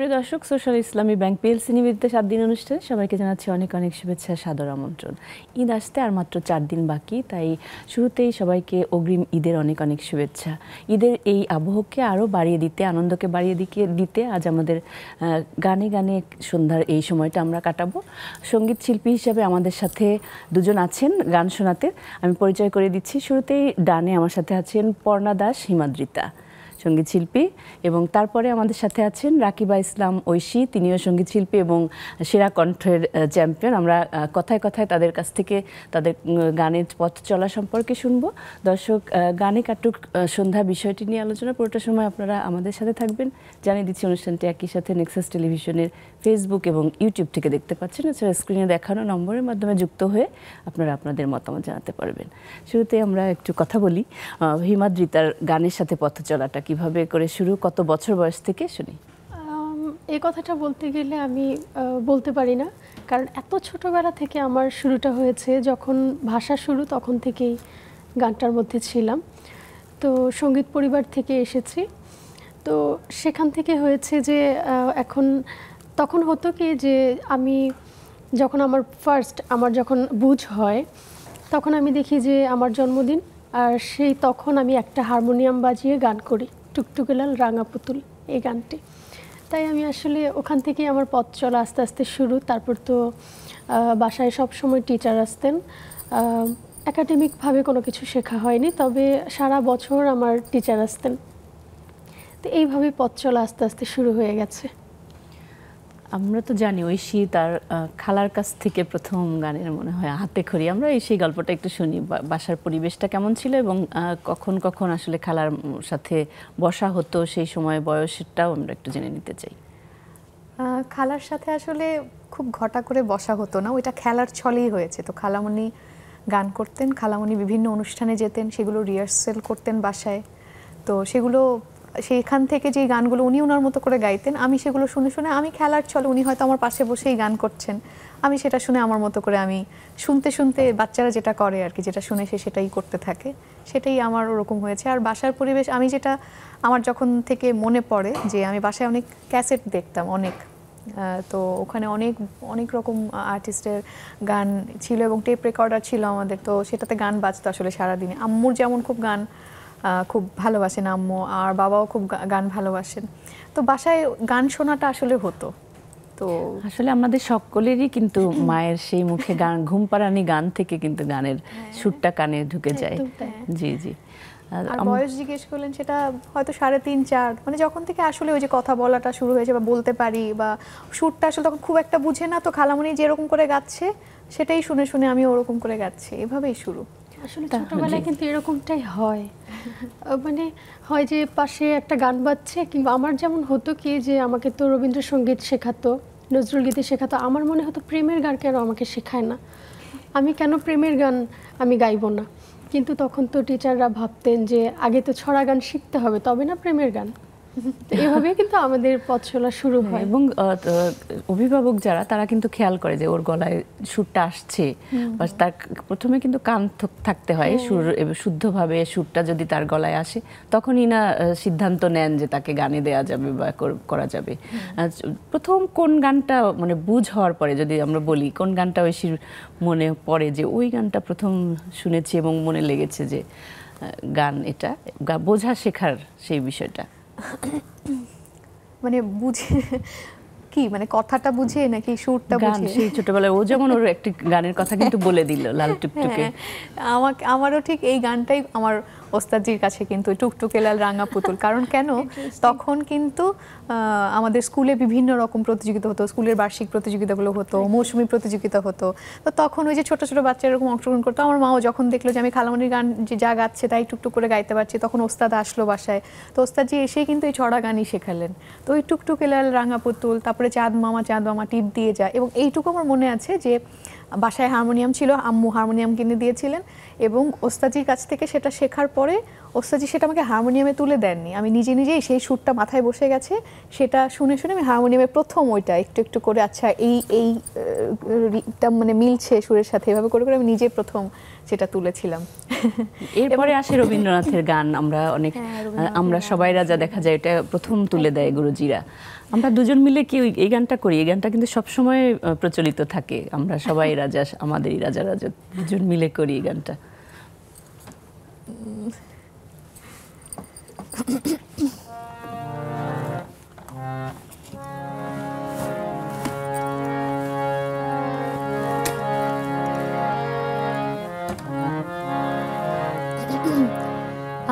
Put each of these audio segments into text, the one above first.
প্রিয় দর্শক, সোশ্যাল ইসলামী bank PLC নিবেদিত 7 দিন অনুষ্ঠানে সবাইকে জানাচ্ছি অনেক অনেক শুভেচ্ছা, সাদর আমন্ত্রণ। ঈদ আসতে আর মাত্র 4 দিন বাকি, তাই শুরুতেই সবাইকে অগ্রিম ঈদের অনেক অনেক শুভেচ্ছা। ঈদের এই আবহকে আরও বাড়িয়ে দিতে, আনন্দকে বাড়িয়ে দিতে আজ আমাদের গানে গানে সন্ধ্যার এই সময়টা আমরা কাটাবো। সঙ্গীত শিল্পী হিসাবে আমাদের সাথে দুজন আছেন গান শোনাতে। আমি পরিচয় করে দিচ্ছি। শুরুতেই ডানে আমার সাথে আছেন পর্ণা দাস হিমাদ্রিতা, সঙ্গীত শিল্পী, এবং তারপরে আমাদের সাথে আছেন রাকিবা ইসলাম ঐশী, তিনিও সঙ্গীত শিল্পী এবং সেরা কণ্ঠের চ্যাম্পিয়ন। আমরা কথায় কথায় তাদের কাছ থেকে তাদের গানের পথ চলা সম্পর্কে শুনবো। দর্শক, গানে কাটুক সন্ধ্যা বিষয়টি নিয়ে আলোচনা, পুরোটা সময় আপনারা আমাদের সাথে থাকবেন। জানিয়ে দিচ্ছি অনুষ্ঠানটি একই সাথে নেক্সাস টেলিভিশনের ফেসবুক এবং ইউটিউব থেকে দেখতে পাচ্ছেন। এছাড়া স্ক্রিনে দেখানো নম্বরের মাধ্যমে যুক্ত হয়ে আপনারা আপনাদের মতামত জানাতে পারবেন। শুরুতে আমরা একটু কথা বলি হিমাদ্রিতার গানের সাথে পথ চলাটা কিভাবে করে শুরু, কত বছর বয়স থেকে শুনি? এই কথাটা বলতে গেলে আমি বলতে পারি না, কারণ এত ছোটবেলা থেকে আমার শুরুটা হয়েছে। যখন ভাষা শুরু তখন থেকেই গানটার মধ্যে ছিলাম। তো সঙ্গীত পরিবার থেকে এসেছি, তো সেখান থেকে হয়েছে যে তখন হতো কি যে আমি যখন আমার যখন বুঝ হয় তখন আমি দেখি যে আমার জন্মদিন, আর তখন আমি একটা হারমোনিয়াম বাজিয়ে গান করি, টুকটুকে লাল রাঙা পুতুল, এই গানটি। তাই আমি আসলে ওখান থেকে আমার পথ চলা আস্তে আস্তে শুরু। তারপর তো বাসায় সব সময় টিচার আসতেন, একাডেমিকভাবে কোনো কিছু শেখা হয়নি, তবে সারা বছর আমার টিচার আসতেন। তো এইভাবে পথ চলা আস্তে আস্তে শুরু হয়ে গেছে। আমরা তো জানি ঐশী তার খালার কাছ থেকে প্রথম গানের মনে হয় হাতে খড়ি। আমরা সেই গল্পটা একটু শুনি, বাসার পরিবেশটা কেমন ছিল এবং কখন কখন আসলে খালার সাথে বসা হতো, সেই সময় বয়সটাও আমরা একটু জেনে নিতে চাই। খালার সাথে আসলে খুব ঘটা করে বসা হতো না, ওইটা খেলার ছলেই হয়েছে। তো খালামণি গান করতেন, খালামণি বিভিন্ন অনুষ্ঠানে যেতেন, সেগুলো রিহার্সেল করতেন বাসায়। তো সেইখান থেকে যে গানগুলো উনি ওনার মতো করে গাইতেন, আমি সেগুলো শুনে শুনে, আমি খেলার ছলে, উনি হয়তো আমার পাশে বসেই গান করছেন, আমি সেটা শুনে আমার মতো করে আমি শুনতে শুনতে, বাচ্চারা যেটা করে আর কি, যেটা শুনে সেটাই করতে থাকে, সেটাই আমার ওরকম হয়েছে। আর বাসার পরিবেশ, আমার যখন থেকে মনে পড়ে যে আমি বাসায় অনেক ক্যাসেট দেখতাম, তো ওখানে অনেক অনেক রকম আর্টিস্টের গান ছিল এবং টেপ রেকর্ডার ছিল আমাদের, তো সেটাতে গান বাজতো আসলে সারাদিনে। আম্মুর যেমন খুব ভালোবাসেন আম্মু, আর বাবাও খুব গান ভালোবাসেন, তো বাসায় গান শোনাটা আসলে হতো। তো আসলে আমাদের সকলেরই কিন্তু মায়ের সেই মুখে গান, ঘুম পাড়ানি গান থেকে কিন্তু গানের সুরটা কানে ঢুকে যায়। জি জি। আর বয়স জিজ্ঞেস করলেন, সেটা হয়তো 3.5-4, মানে যখন থেকে আসলে ওই যে কথা বলাটা শুরু হয়েছে বা বলতে পারি, বা সুরটা আসলে তখন খুব একটা বুঝে না, তো খালামণি যেরকম করে গাচ্ছে সেটাই শুনে শুনে আমি ওরকম করে গাচ্ছি, এভাবেই শুরু। আসলে ছোটবেলায় কিন্তু এরকমটাই হয়, মানে হয় যে পাশে একটা গান বাজছে, কিংবা আমার যেমন হতো কি যে আমাকে তো রবীন্দ্রসঙ্গীত শেখাতো, নজরুল গীতি শেখাতো, আমার মনে হতো প্রেমের গান কেন আমাকে শেখায় না, আমি কেন প্রেমের গান আমি গাইবো না। কিন্তু তখন তো টিচাররা ভাবতেন যে আগে তো ছড়া গান শিখতে হবে, তবে না প্রেমের গান। এভাবে কিন্তু আমাদের পথ চলা শুরু হয়। এবং অভিভাবক যারা, তারা কিন্তু খেয়াল করে যে ওর গলায় সুরটা আসছে, বা তার প্রথমে কিন্তু কান থাকতে হয়, সুর শুদ্ধভাবে সুরটা যদি তার গলায় আসে, তখনই না সিদ্ধান্ত নেন যে তাকে গানে দেয়া যাবে বা করা যাবে। প্রথম কোন গানটা, মানে বুঝ হওয়ার পরে যদি আমরা বলি, কোন গানটা ঐশীর মনে পড়ে যে ওই গানটা প্রথম শুনেছি এবং মনে লেগেছে যে গান, এটা বোঝা শেখার সেই বিষয়টা? মানে বুঝে কি, মানে কথাটা বুঝে নাকি সুরটা বুঝে? সেই ছোটবেলায় ও যেমন ওর একটি গানের কথা কিন্তু বলে দিল, লাল টুকটুকে। আমারও ঠিক এই গানটাই আমার ওস্তাদজির কাছে, কিন্তু টুকটুকে লাল রাঙা পুতুল। কারণ কেন, তখন কিন্তু আমাদের স্কুলে বিভিন্ন রকম প্রতিযোগিতা হতো, স্কুলের বার্ষিক প্রতিযোগিতাগুলো হতো, মৌসুমী প্রতিযোগিতা হতো, তো তখন ওই যে ছোট ছোট বাচ্চা এরকম অংশগ্রহণ করতো। আমার মাও যখন দেখলো যে আমি খালামণির গান যে যা গাচ্ছে তাই টুকটুক করে গাইতে পারছি, তখন ওস্তাদ আসলো বাসায়, তো ওস্তাদজি এসেই কিন্তু এই ছড়া গানই শেখালেন। তো ওই টুকটুকে লাল রাঙা পুতুল, তারপরে চাঁদ মামা টিপ দিয়ে যায়, এবং এইটুকু আমার মনে আছে যে বাসায় হারমোনিয়াম ছিল, আম্মু হারমোনিয়াম কিনে দিয়েছিলেন, এবং ওস্তাদজির কাছ থেকে সেটা শেখার পরে ওস্তাদজি সেটা আমাকে হারমোনিয়ামে তুলে দেননি, আমি নিজে নিজেই সেই সুরটা মাথায় বসে গেছে, সেটা শুনে শুনে আমি হারমোনিয়ামে প্রথম ওইটা একটু একটু করে আচ্ছা এইটা মানে মিলছে সুরের সাথে, এভাবে করে করে আমি নিজে প্রথম সেটা তুলেছিলাম। এরপরে আসে রবীন্দ্রনাথের গান, আমরা অনেক আমরা সবাই রাজা দেখা যায় এটা প্রথম তুলে দেয় গুরুজিরা। আমরা দুজন মিলে কি এই গানটা করি, এই গানটা কিন্তু সবসময় প্রচলিত থাকে, আমরা সবাই রাজা আমাদেরই রাজা রাজা, দুজন মিলে করি এই গানটা।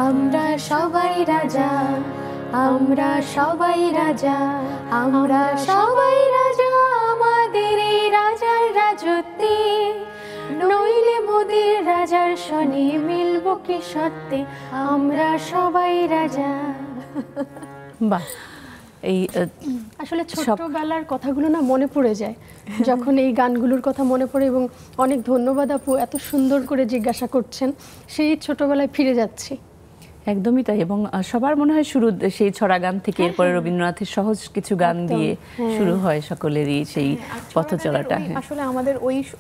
আমরা সবাই রাজা, আমরা সবাই রাজা, আমরা সবাই রাজা আমাদের এই রাজার রাজত্বে, নইলে মোদের রাজার শনি মিলব কি সত্যে, আমরা সবাই রাজা। বাহ, এই আসলে ছোটবেলার কথাগুলো না মনে পড়ে যায় যখন এই গানগুলোর কথা মনে পড়ে, এবং অনেক ধন্যবাদ আপু, এত সুন্দর করে জিজ্ঞাসা করছেন, সেই ছোটবেলায় ফিরে যাচ্ছি। একদমই তাই, এবং সবার মনে হয় শুরু সেই ছড়া গান থেকে, এরপরে রবীন্দ্রনাথের সহজ কিছু গান দিয়ে শুরু হয় সকলেরই সেই পথ চলাটা। আসলে আমাদের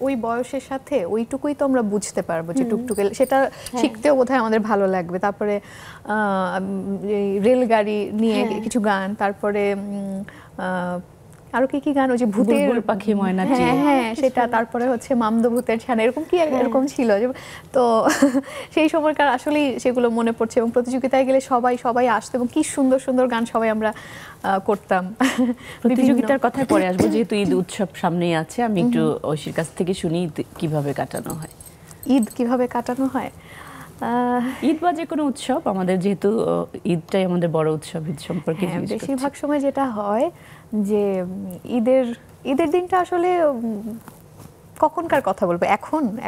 ওই বয়সের সাথে ওইটুকুই তো আমরা বুঝতে পারবো যে টুকটুকে সেটা শিখতেও বোধহয় আমাদের ভালো লাগবে। তারপরে রেলগাড়ি নিয়ে কিছু গান, তারপরে আরো কি কি গান, ওই যে ভূতের পাখি ময়না, হ্যাঁ সেটা, তারপরে হচ্ছে মামদো ভূতের ছানা, এরকম কি এরকম ছিল। তো সেই সময়কার আসলেই সেগুলো মনে পড়ছে, এবং প্রতিযোগিতায় গেলে সবাই সবাই আসতো এবং কি সুন্দর সুন্দর গান সবাই আমরা করতাম। প্রতিযোগিতার কথায় পরে আসবো, যেহেতু ঈদ উৎসব সামনেই আছে, আমি একটু ঐশীর কাছ থেকে শুনি কিভাবে কাটানো হয়। ঈদ কিভাবে কাটানো হয়? ঈদ বা যে কোনো উৎসব, আমাদের যেহেতু ঈদটাই আমাদের বড় উৎসব, ঈদ সম্পর্কে বেশিরভাগ সময় যেটা হয় যে ঈদের দিনটা আসলে কখনকার কথা বলবো,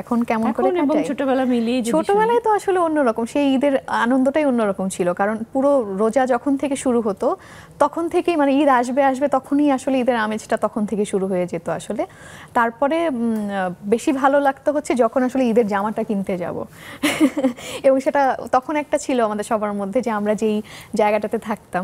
এখন কেমন করে কাটাই, ছোটবেলা মিলিয়ে ছোটবেলায় তো আসলে অন্যরকম, সেই ঈদের আনন্দটাই অন্যরকম ছিল। কারণ পুরো রোজা যখন থেকে শুরু হতো তখন থেকেই, মানে ঈদ আসবে আসবে তখনই আসলে ঈদের আমেজটা তখন থেকে শুরু হয়ে যেত আসলে। তারপরে বেশি ভালো লাগতো হচ্ছে যখন আসলে ঈদের জামাটা কিনতে যাব এবং সেটা তখন একটা ছিল আমাদের সবার মধ্যে যে আমরা যেই জায়গাটাতে থাকতাম,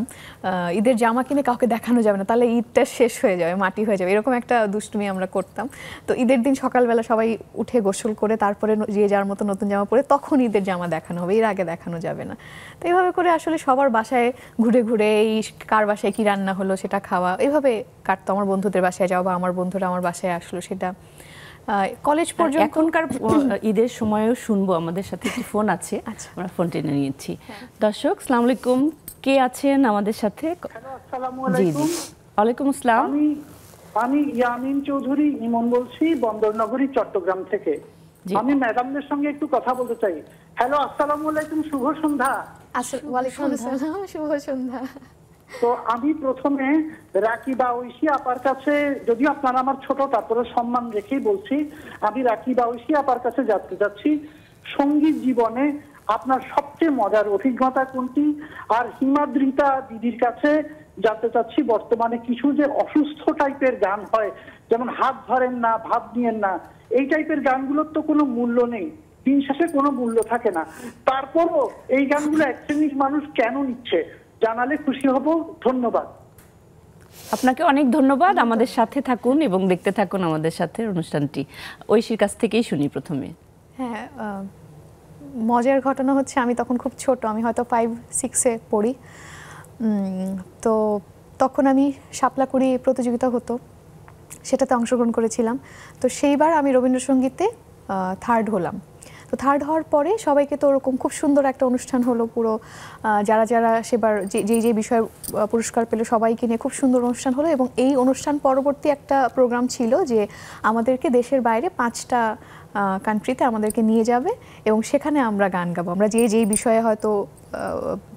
ঈদের জামা কিনে কাউকে দেখানো যাবে না, তাহলে ঈদটা শেষ হয়ে যাবে, মাটি হয়ে যাবে, এরকম একটা দুষ্টুমি আমরা করতাম। তো ঈদের দিন সকালবেলা সবাই উঠে গোসল করে তারপরে যে যার মতো নতুন জামা পরে তখন ঈদের জামা দেখানো হবে, এর আগে দেখানো যাবে না। তো এইভাবে করে আসলে সবার বাসায় ঘুরে ঘুরে এই কার বাসায় কি রান্না হলো সেটা খাওয়া, এইভাবে কাটতো। আমার বন্ধুদের বাসায় যাওয়া বা আমার বন্ধুরা আমার বাসায় আসলো, সেটা কলেজ পর্যন্ত। এখনকার ঈদের সময়ও শুনবো, আমাদের সাথে একটি ফোন আছে, আমরা ফোন টেনে নিয়েছি। দর্শক আসসালামু আলাইকুম, কে আছেন আমাদের সাথে? জি জি, ওয়ালাইকুম আসসালাম। আমি ইয়ামিন চৌধুরী ইমন বলছি, বন্দরনগরী চট্টগ্রাম থেকে। আমি ম্যাডামদের সঙ্গে একটু কথা বলতে চাই। হ্যালো, আসসালামু আলাইকুম, শুভ সন্ধ্যা। ওয়ালাইকুম আসসালাম, শুভ সন্ধ্যা। তো আমি প্রথমে রাকিবা ঐশী আপার কাছে, যদিও আপনারা আমার ছোট তারপরে সম্মান রেখেই বলছি, আমি রাকিবা ঐশী আপার কাছে জানতে চাচ্ছি সঙ্গীত জীবনে আপনার সবচেয়ে মজার অভিজ্ঞতা কোনটি? আর হিমাদ্রিতা দিদির কাছে জানতে চাচ্ছি বর্তমানে কিছু যে অসুস্থ টাইপের গান হয়, যেমন হাত ধরেন না, ভাব নিয়েন না, এই টাইপের গানগুলোর তো কোনো মূল্য নেই, দিন শেষে কোনো মূল্য থাকে না, তারপরও এই গানগুলো এক শ্রেণীর মানুষ কেন নিচ্ছে, জানালে খুশি হব। ধন্যবাদ। আপনাকে অনেক ধন্যবাদ, আমাদের সাথে থাকুন এবং দেখতে থাকুন আমাদের সাথে অনুষ্ঠানটি। ঐশীর কাছ থেকেই শুনি প্রথমে। হ্যাঁ, মজার ঘটনা হচ্ছে আমি তখন খুব ছোট, আমি হয়তো 5-6-এ পড়ি। তো তখন আমি শাপলাকুড়ি প্রতিযোগিতা হতো, সেটাতে অংশগ্রহণ করেছিলাম। তো সেইবার আমি রবীন্দ্রসঙ্গীতে থার্ড হলাম। তো থার্ড হওয়ার পরে সবাইকে তো ওরকম খুব সুন্দর একটা অনুষ্ঠান হলো, পুরো যারা যারা সেবার যে বিষয়ে পুরস্কার পেল সবাইকে নিয়ে খুব সুন্দর অনুষ্ঠান হলো। এবং এই অনুষ্ঠান পরবর্তী একটা প্রোগ্রাম ছিল যে আমাদেরকে দেশের বাইরে 5টা কান্ট্রিতে আমাদেরকে নিয়ে যাবে এবং সেখানে আমরা গান গাবো, আমরা যেই বিষয়ে হয়তো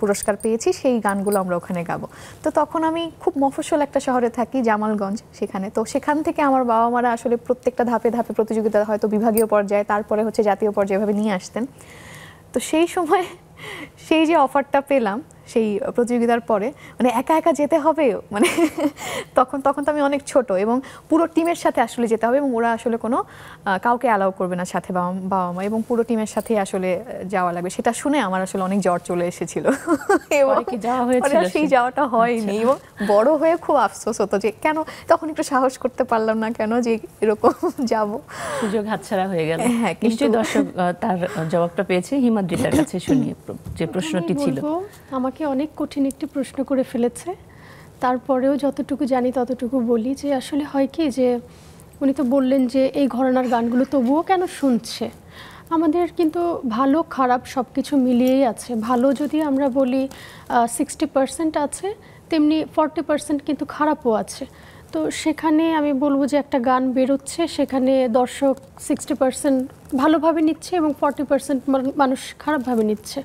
পুরস্কার পেয়েছি সেই গানগুলো আমরা ওখানে গাবো। তো তখন আমি খুব মফস্বল একটা শহরে থাকি, জামালগঞ্জ, সেখানে। তো সেখান থেকে আমার বাবা মারা আসলে প্রত্যেকটা ধাপে ধাপে প্রতিযোগিতা, হয়তো বিভাগীয় পর্যায়ে, তারপরে হচ্ছে জাতীয় পর্যায়ে, এভাবে নিয়ে আসতেন। তো সেই সময় সেই যে অফারটা পেলাম সেই প্রতিযোগিতার পরে, মানে একা একা যেতে হবে, মানে তখন তো আমি অনেক ছোট এবং পুরো টিমের সাথে আসলে যেতে হবে এবং ওরা আসলে কোনো কাউকে অ্যালাউ করবে না সাথে, বাবা মা, এবং পুরো টিমের সাথে আসলে যাওয়া লাগবে। সেটা শুনে আমার আসলে অনেক জ্বর চলে এসেছিল এবং সেই যাওয়াটা হয়নি। এবং বড় হয়ে খুব আফসোস হতো যে কেন তখন একটু সাহস করতে পারলাম না, কেন যে এরকম যাব, সুযোগ হাতছাড়া হয়ে গেল। হ্যাঁ, নিশ্চয়ই দর্শক তার জবাবটা পেয়েছে। হিমাদ্রিতার কাছে শুনি যে প্রশ্নটি ছিল। আমাকে অনেক কঠিন একটি প্রশ্ন করে ফেলেছে, তারপরেও যতটুকু জানি ততটুকু বলি যে আসলে হয় কি যে উনি তো বললেন যে এই ঘরানার গানগুলো তবুও কেন শুনছে। আমাদের কিন্তু ভালো খারাপ সব কিছু মিলিয়েই আছে। ভালো যদি আমরা বলি 60% আছে, তেমনি 40% কিন্তু খারাপও আছে। তো সেখানে আমি বলবো যে একটা গান বেরোচ্ছে, সেখানে দর্শক 60% ভালোভাবে নিচ্ছে এবং 40% মানুষ খারাপভাবে নিচ্ছে।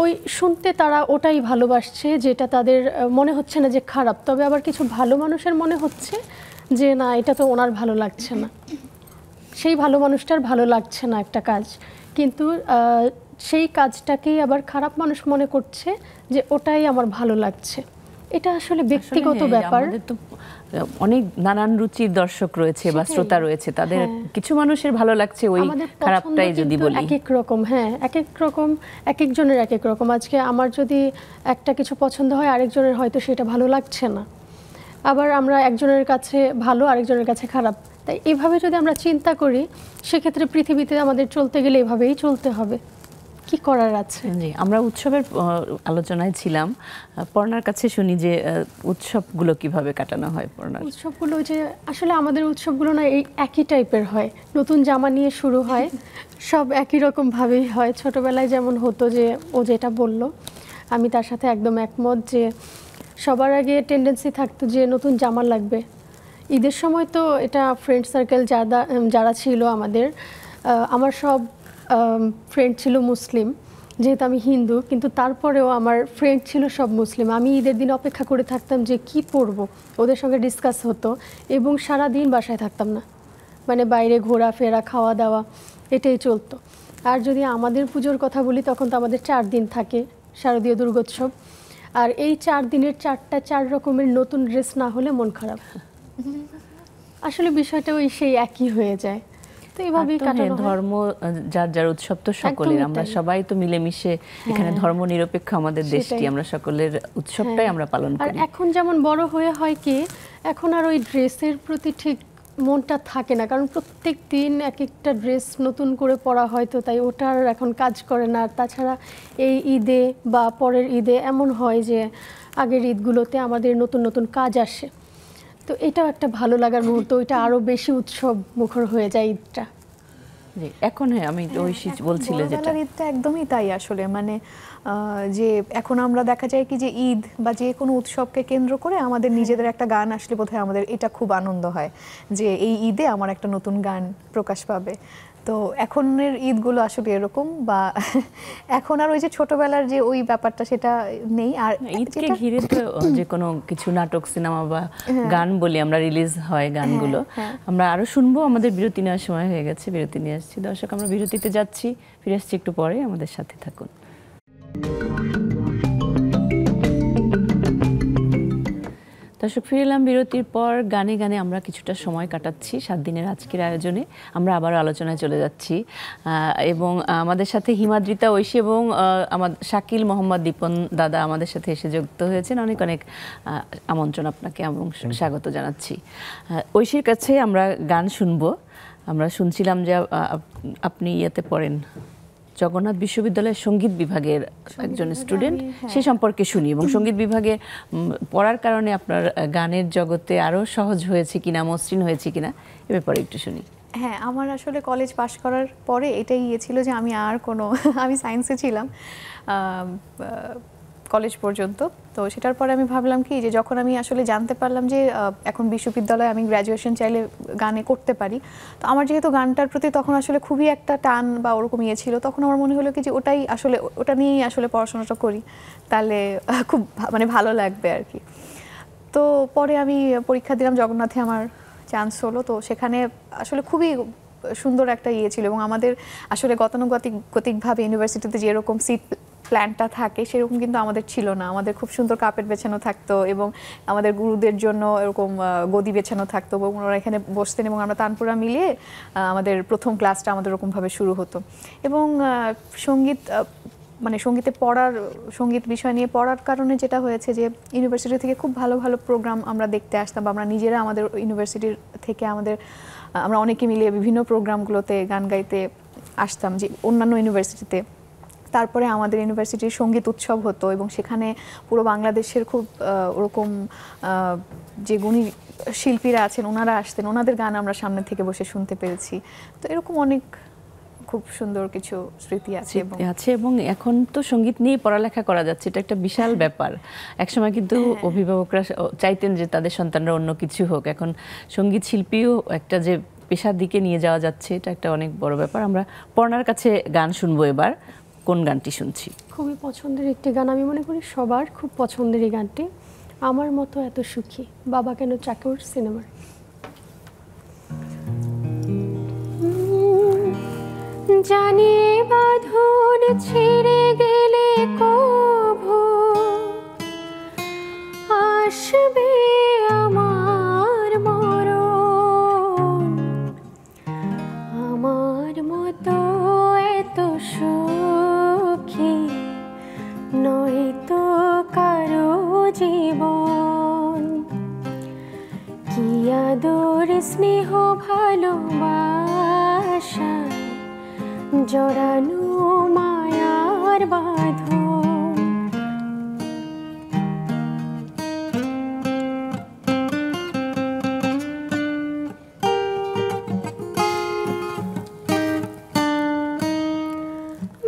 ওই শুনতে তারা ওটাই ভালোবাসছে যেটা তাদের মনে হচ্ছে না যে খারাপ, তবে আবার কিছু ভালো মানুষের মনে হচ্ছে যে না এটা তো ওনার ভালো লাগছে না, সেই ভালো মানুষটার ভালো লাগছে না একটা কাজ, কিন্তু সেই কাজটাকেই আবার খারাপ মানুষ মনে করছে যে ওটাই আমার ভালো লাগছে। এটা আসলে ব্যক্তিগত ব্যাপার। তো অনেক নানান রুচির দর্শক রয়েছে বা শ্রোতা রয়েছে, তাদের কিছু মানুষের ভালো লাগছে ওই খারাপটাই যদি বলি। এক এক রকম, হ্যাঁ এক এক রকম, এক একজনের এক এক রকম। আজকে আমার যদি একটা কিছু পছন্দ হয়, আরেকজনের হয়তো সেটা ভালো লাগছে না, আবার আমরা একজনের কাছে ভালো আরেকজনের কাছে খারাপ। তাই এভাবে যদি আমরা চিন্তা করি, সেক্ষেত্রে পৃথিবীতে আমাদের চলতে গেলে এভাবেই চলতে হবে, কি করার আছে। জি, আমরা উৎসবের আলোচনায় ছিলাম। পর্ণার কাছে শুনি যে উৎসবগুলো কিভাবে কাটানো হয়। পর্ণা, উৎসবগুলো যে আসলে আমাদের উৎসবগুলো না এই একই টাইপের হয়, নতুন জামা নিয়ে শুরু হয়, সব একই রকম ভাবেই হয়। ছোটবেলায় যেমন হতো যে ও যেটা বলল আমি তার সাথে একদম একমত, যে সবার আগে টেন্ডেন্সি থাকতো যে নতুন জামা লাগবে। ঈদের সময় তো এটা ফ্রেন্ড সার্কেল যারা ছিল আমাদের, আমার সব ফ্রেন্ড ছিল মুসলিম, যেহেতু আমি হিন্দু, কিন্তু তারপরেও আমার ফ্রেন্ড ছিল সব মুসলিম। আমি ঈদের দিন অপেক্ষা করে থাকতাম যে কি পরবো, ওদের সঙ্গে ডিসকাস হতো এবং সারা দিন বাসায় থাকতাম না, মানে বাইরে ঘোরাফেরা খাওয়া দাওয়া এটাই চলতো। আর যদি আমাদের পুজোর কথা বলি, তখন তো আমাদের 4 দিন থাকে শারদীয় দুর্গোৎসব, আর এই 4 দিনের 4 রকমের নতুন ড্রেস না হলে মন খারাপ। আসলে বিষয়টা ওই সেই একই হয়ে যায়। তো এইভাবেই কাটানো হয়। ধর্ম যার যার উৎসব তো সকলের, আমরা সবাই তো মিলেমিশে এখানে ধর্ম নিরপেক্ষ আমাদের দেশটি, আমরা সকলের উৎসবটাই আমরা পালন করি। আর এখন যেমন বড় হয়ে হয় কি, এখন আর ওই ড্রেসের প্রতি ঠিক মনটা থাকে না, কারণ প্রত্যেক দিন এক একটা ড্রেস নতুন করে পরা হয়, তো তাই ওটার এখন কাজ করে না। আর তাছাড়া এই ঈদে বা পরের ঈদে এমন হয় যে আগের ঈদগুলোতে আমাদের নতুন নতুন কাজ আসে, তো এটাও একটা ভালো লাগার মুহূর্ত, ওইটা আরো বেশি উৎসব মুখর হয়ে যায় ঈদটা। এখন আমি ঐশী বলছিল যেটা ঈদটা একদমই তাই আসলে, মানে যে এখন আমরা দেখা যায় কি যে ঈদ বা যে কোনো উৎসবকে কেন্দ্র করে আমাদের নিজেদের একটা গান আসলে বোধহয় আমাদের এটা খুব আনন্দ হয় যে এই ঈদে আমার একটা নতুন গান প্রকাশ পাবে। তো এখনের ঈদগুলো আসলে এরকম, বা এখন আর ওই যে ছোটবেলার যে ওই ব্যাপারটা সেটা নেই। আর ঈদকে ঘিরে তো যে কোনো কিছু নাটক, সিনেমা বা গান বলি আমরা, রিলিজ হয় গানগুলো, আমরা আরো শুনবো। আমাদের বিরতি নেওয়ার সময় হয়ে গেছে, বিরতি নিয়ে আসছি। দর্শক, আমরা বিরতিতে যাচ্ছি, ফিরে আসছি একটু পরে, আমাদের সাথে থাকুন। দর্শক, ফিরে এলাম বিরতির পর। গানে গানে আমরা কিছুটা সময় কাটাচ্ছি 7 দিনের আজকের আয়োজনে। আমরা আবারও আলোচনায় চলে যাচ্ছি এবং আমাদের সাথে হিমাদ্রিতা, ঐশী এবং আমাদের শাকিল মোহাম্মদ দীপন দাদা আমাদের সাথে এসে যুক্ত হয়েছেন। অনেক অনেক আমন্ত্রণ আপনাকে এবং স্বাগত জানাচ্ছি। ঐশীর কাছে আমরা গান শুনবো। আমরা শুনছিলাম যে আপনি ইয়েতে পড়েন, জগন্নাথ বিশ্ববিদ্যালয়ের সঙ্গীত বিভাগের একজন স্টুডেন্ট, সে সম্পর্কে শুনি, এবং সঙ্গীত বিভাগে পড়ার কারণে আপনার গানের জগতে আরো সহজ হয়েছে কিনা, মসৃণ হয়েছে কিনা, এ ব্যাপারে একটু শুনি। হ্যাঁ, আমার আসলে কলেজ পাশ করার পরে এটাই ছিল যে আমি আর কোনো আমি সায়েন্সে ছিলাম কলেজ পর্যন্ত। তো সেটার পরে আমি ভাবলাম কি যে যখন আমি আসলে জানতে পারলাম যে এখন বিশ্ববিদ্যালয়ে আমি গ্র্যাজুয়েশন চাইলে গানে করতে পারি, তো আমার যেহেতু গানটার প্রতি তখন আসলে খুবই একটা টান বা ওরকম ইয়ে ছিল, তখন আমার মনে হলো কি যে ওটাই আসলে ওটা নিয়েই আসলে পড়াশোনাটা করি, তাহলে খুব মানে ভালো লাগবে আর কি। তো পরে আমি পরীক্ষা দিলাম, জগন্নাথে আমার চান্স হলো। তো সেখানে আসলে খুবই সুন্দর একটা ইয়ে ছিল, এবং আমাদের আসলে গতানুগতিকভাবে ইউনিভার্সিটিতে যেরকম সিট প্ল্যানটা থাকে সেরকম কিন্তু আমাদের ছিল না। আমাদের খুব সুন্দর কার্পেট বেছানো থাকতো এবং আমাদের গুরুদের জন্য এরকম গদি বেছানো থাকতো এবং ওরা এখানে বসতেন এবং আমরা তানপুরা মিলিয়ে আমাদের প্রথম ক্লাসটা আমাদের ওরকমভাবে শুরু হতো। এবং সঙ্গীত মানে সঙ্গীত বিষয় নিয়ে পড়ার কারণে যেটা হয়েছে যে ইউনিভার্সিটি থেকে খুব ভালো ভালো প্রোগ্রাম আমরা দেখতে আসতাম, বা আমরা নিজেরা আমাদের ইউনিভার্সিটির থেকে আমরা অনেকে মিলিয়ে বিভিন্ন প্রোগ্রামগুলোতে গান গাইতে আসতাম যে অন্যান্য ইউনিভার্সিটিতে। তারপরে আমাদের ইউনিভার্সিটির সঙ্গীত উৎসব হতো এবং সেখানে পুরো বাংলাদেশের খুব ওরকম যে গুণী শিল্পীরা আছেন ওনারা আসতেন, ওনাদের গান আমরা সামনে থেকে বসে শুনতে পেরেছি। তো এরকম অনেক খুব সুন্দর কিছু স্মৃতি আছে এবং এখন তো সঙ্গীত নিয়ে পড়ালেখা করা যাচ্ছে, এটা একটা বিশাল ব্যাপার। একসময় কিন্তু অভিভাবকরা চাইতেন যে তাদের সন্তানরা অন্য কিছু হোক, এখন সঙ্গীত শিল্পীও একটা যে পেশার দিকে নিয়ে যাওয়া যাচ্ছে, এটা একটা অনেক বড় ব্যাপার। আমরা পর্ণার কাছে গান শুনবো এবার। কোন গানটি শুনছি? খুবই পছন্দের একটি গান, আমি মনে করি সবার খুব পছন্দের এই গানটি, আমার মতো এত সুখী, বাবা কেন চাকর সিনেমার। জানি বাঁধন ছেড়ে গেলে কভু আসবে আমার মরণ, আমার মতো এত সুখী নয়তো কারো জীবন, কি আদর স্নেহ ভালোবাসায় জড়ানো মায়ার বাঁধন।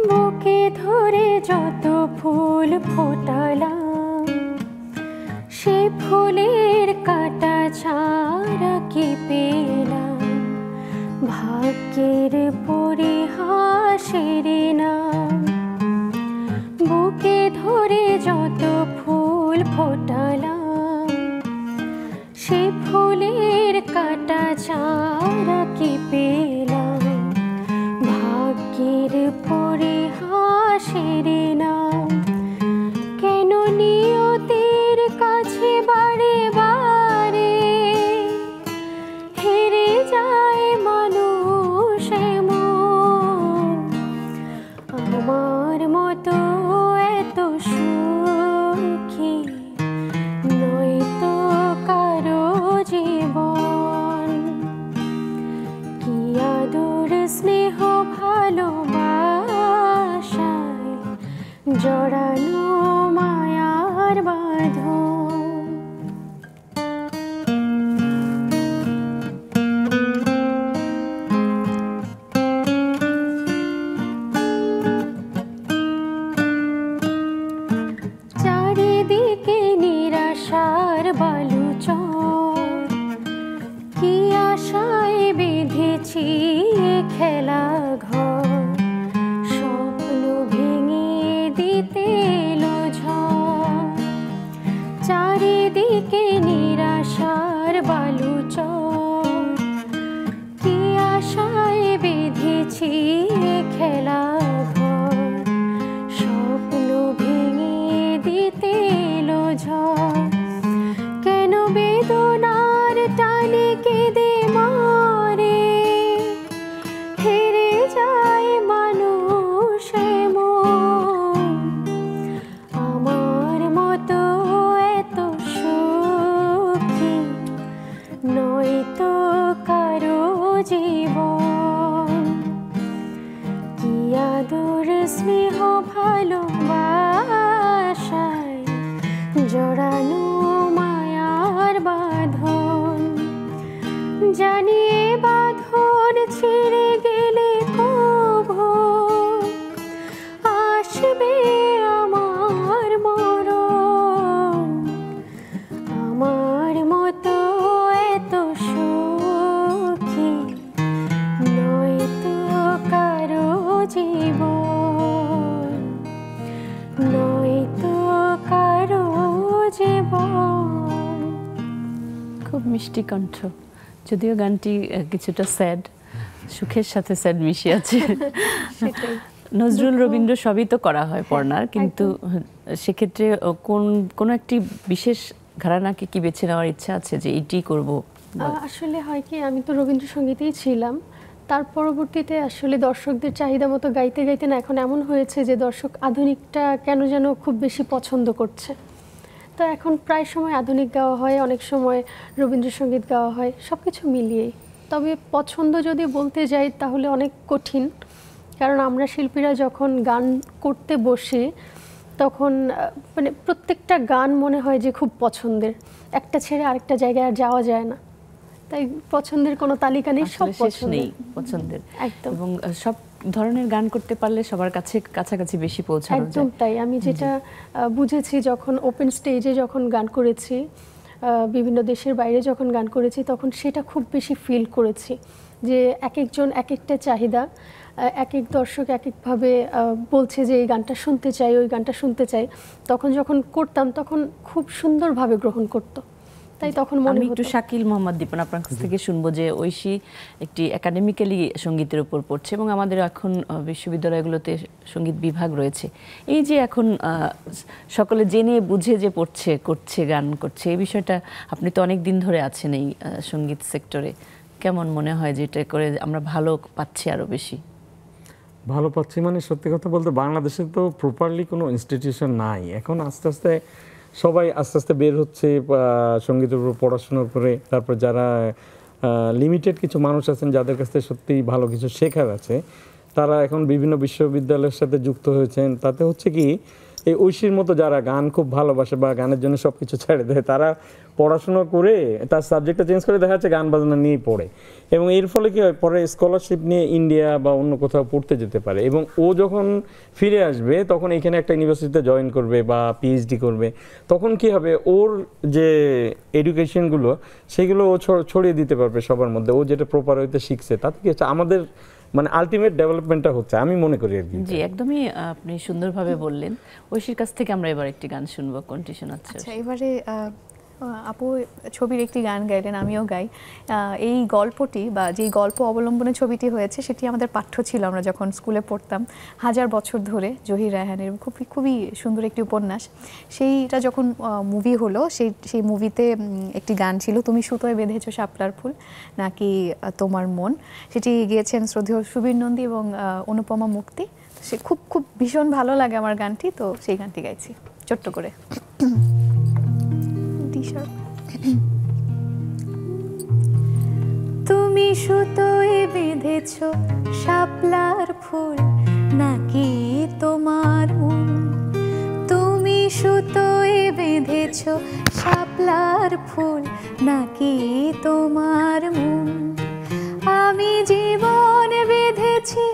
বুকে ধরে যত ফুল ফোটালাম, সে ফুলের কাটা ছাড়া কি পেলাম, ভাগ্যের পরিহাসের নাম। বুকে ধরে যত ফুল ফোটালাম, সে ফুলের কাটা ছাড়া কি পেলাম, ভাগ্যের পরিহাসের নাম। কেন নিয়তির কাছে বারে বারে হেরে যায় মানুষ এমন, আমার মতো এত সুখী নয়তো কারো জীবন, কি আদর স্নেহ ভালোবাসায় জড়ানো মায়ার বাঁধন। চারিদিকে নিরাশার বালুচর, কি আশায় বেঁধেছি খেলা ঘর, স্বপ্ন ভেঙে দিতে এলো ঝড়। চারিদিকে নিরাশার বালুচর, কি আশায় বেঁধেছি খেলা ঘর, স্বপ্ন ভেঙে দিতে এলো ঝড়। কেন বেদনার টানে কেঁদে মরে, হেরে যায় মানুষ এমন, আমার মতো এত সুখী নয়তো কারো জীবন, কি আদর স্নেহ ভালোবাসায় জড়ানো মায়ার বাঁধন। জানি বাঁধন ছেড়ে গেলে কভু আসবে আমার মরণ, আমার মতো এত সুখী নয়তো কারো জীবন, নয়তো কারো জীবন। খুব মিষ্টি কণ্ঠ, যদিও গানটি কিছুটা স্যাড, সুখের সাথে স্যাড মিশে আছে। নজরুল রবীন্দ্র সবই তো করা হয় পড়নার, কিন্তু সেক্ষেত্রে কোন একটি বিশেষ ঘরানাকে কি বেছে নেওয়ার ইচ্ছা আছে যে এটি করব? আসলে হয় কি, আমি তো রবীন্দ্রসঙ্গীতেই ছিলাম, তার পরবর্তীতে আসলে দর্শকদের চাহিদা মতো গাইতে গাইতে না এখন এমন হয়েছে যে দর্শক আধুনিকটা কেন যেন খুব বেশি পছন্দ করছে। তো এখন প্রায় সময় আধুনিক গাওয়া হয়, অনেক সময় রবীন্দ্রসঙ্গীত গাওয়া হয়, সব কিছু মিলিয়েই। তবে পছন্দ যদি বলতে যাই তাহলে অনেক কঠিন, কারণ আমরা শিল্পীরা যখন গান করতে বসি তখন মানে প্রত্যেকটা গান মনে হয় যে খুব পছন্দের, একটা ছেড়ে আরেকটা জায়গায় আর যাওয়া যায় না। তাই পছন্দের কোনো তালিকা নেই, সব পছন্দের একদম। এবং সব ধরনের গান করতে পারলে সবার কাছে কাছাকাছি বেশি পৌঁছানো যায়। একদম তাই। আমি যেটা বুঝেছি, যখন ওপেন স্টেজে যখন গান করেছি, বিভিন্ন দেশের বাইরে যখন গান করেছি, তখন সেটা খুব বেশি ফিল করেছি যে এক একজন এক একটা চাহিদা, এক এক দর্শক এক একভাবে বলছে যে এই গানটা শুনতে চাই, ওই গানটা শুনতে চাই। তখন যখন করতাম তখন খুব সুন্দরভাবে গ্রহণ করতো। তাই তখন মনে হতো। একটু শাকিল মোহাম্মদ দীপন আপনার কাছ থেকে শুনবো যে ঐশী একটি একাডেমিক্যালি সঙ্গীতের উপর পড়ছে এবং আমাদের এখন বিশ্ববিদ্যালয়গুলোতে সঙ্গীত বিভাগ রয়েছে। এই যে এখন সকলে জেনে বুঝে যে পড়ছে, করছে, গান করছে, এই বিষয়টা, আপনি তো অনেক দিন ধরে আছেন এই সঙ্গীত সেক্টরে, কেমন মনে হয় যে এটা করে আমরা ভালো পাচ্ছি, আরো বেশি ভালো পাচ্ছি? মানে সত্যি কথা বলতে বাংলাদেশে তো প্রপারলি কোনো ইনস্টিটিউশন নাই। এখন আস্তে আস্তে সবাই বের হচ্ছে সঙ্গীতের উপর পড়াশোনা করে। তারপর যারা লিমিটেড কিছু মানুষ আছেন যাদের কাছ থেকে সত্যিই ভালো কিছু শেখার আছে, তারা এখন বিভিন্ন বিশ্ববিদ্যালয়ের সাথে যুক্ত হয়েছেন। তাতে হচ্ছে কি, এই ঐশীর মতো যারা গান খুব ভালোবাসে বা গানের জন্য সব কিছু ছেড়ে দেয়, তারা পড়াশোনা করে তার সাবজেক্টটা চেঞ্জ করে দেখা যাচ্ছে গান বাজনা নিয়েই পড়ে, এবং এর ফলে কি হয়, পরে স্কলারশিপ নিয়ে ইন্ডিয়া বা অন্য কোথাও পড়তে যেতে পারে। এবং ও যখন ফিরে আসবে তখন এখানে একটা ইউনিভার্সিটিতে জয়েন করবে বা পিএইচডি করবে, তখন কি হবে, ওর যে এডুকেশনগুলো সেগুলো ও ছড়িয়ে দিতে পারবে সবার মধ্যে। ও যেটা প্রপার হইতে শিখছে, তাতে কি হচ্ছে, আমাদের মানে আলটিমেট ডেভেলপমেন্টটা হচ্ছে, আমি মনে করি আর কি। জি, একদমই আপনি সুন্দরভাবে বললেন। ঐশীর কাছ থেকে আমরা এবার একটি গান শুনবো, কোনটি শোনাচ্ছে? আচ্ছা, এবারে আপু ছবির একটি গান গাইলেন, আমিও গাই। এই গল্পটি বা যেই গল্প অবলম্বনে ছবিটি হয়েছে সেটি আমাদের পাঠ্য ছিল আমরা যখন স্কুলে পড়তাম, 1000 বছর ধরে, জহির রায়হানের খুবই সুন্দর একটি উপন্যাস। সেইটা যখন মুভি হলো, সেই মুভিতে একটি গান ছিল, তুমি সুতোয় বেঁধেছো শাপলার ফুল নাকি তোমার মন। সেটি গিয়েছেন শ্রদ্ধেয় সুবীর নন্দী এবং অনুপমা মুক্তি। সে খুব ভীষণ ভালো লাগে আমার গানটি, তো সেই গানটি গাইছি ছোট্ট করে। তুমি সুতোয় বেঁধেছো শাপলার ফুল নাকি তোমার মন, তুমি সুতোয় বেঁধেছো শাপলার ফুল নাকি তোমার মন। আমি জীবন বেঁধেছি,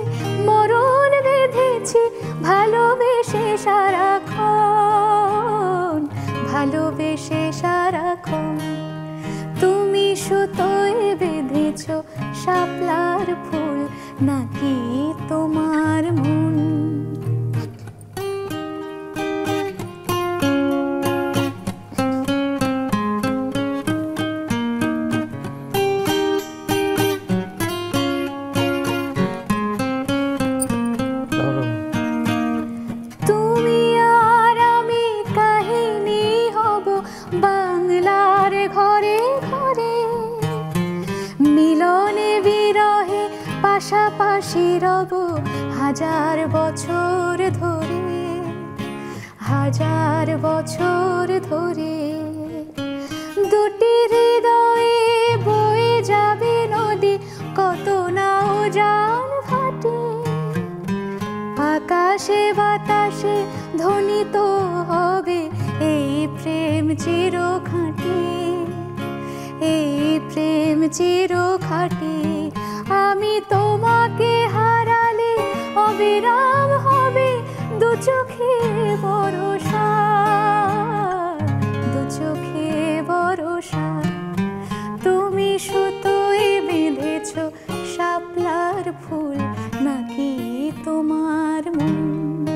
মরণ বেঁধেছি, ভালোবেসে সারাক্ষণ, ভালোবেসে সারাক্ষণ। তুমি সুতোয় বেঁধেছো শাপলার ফুল নাকি তোমার মন। পাশাপাশি রব 1000 বছর ধরে, 1000 বছর ধরে। দুটি হৃদয়ে বয়ে যাবে নদী, কত নাও জান ভাটে। আকাশে বাতাসে ধ্বনিত হবে এই প্রেম চির খাঁটি, এই প্রেম চির খাঁটি। আমি তোমাকে হারালে অবিরাম হবে দু চোখে বরষা, দু চোখে বরষা। তুমি সুতোয় বেঁধেছো শাপলার ফুল নাকি তোমার মন,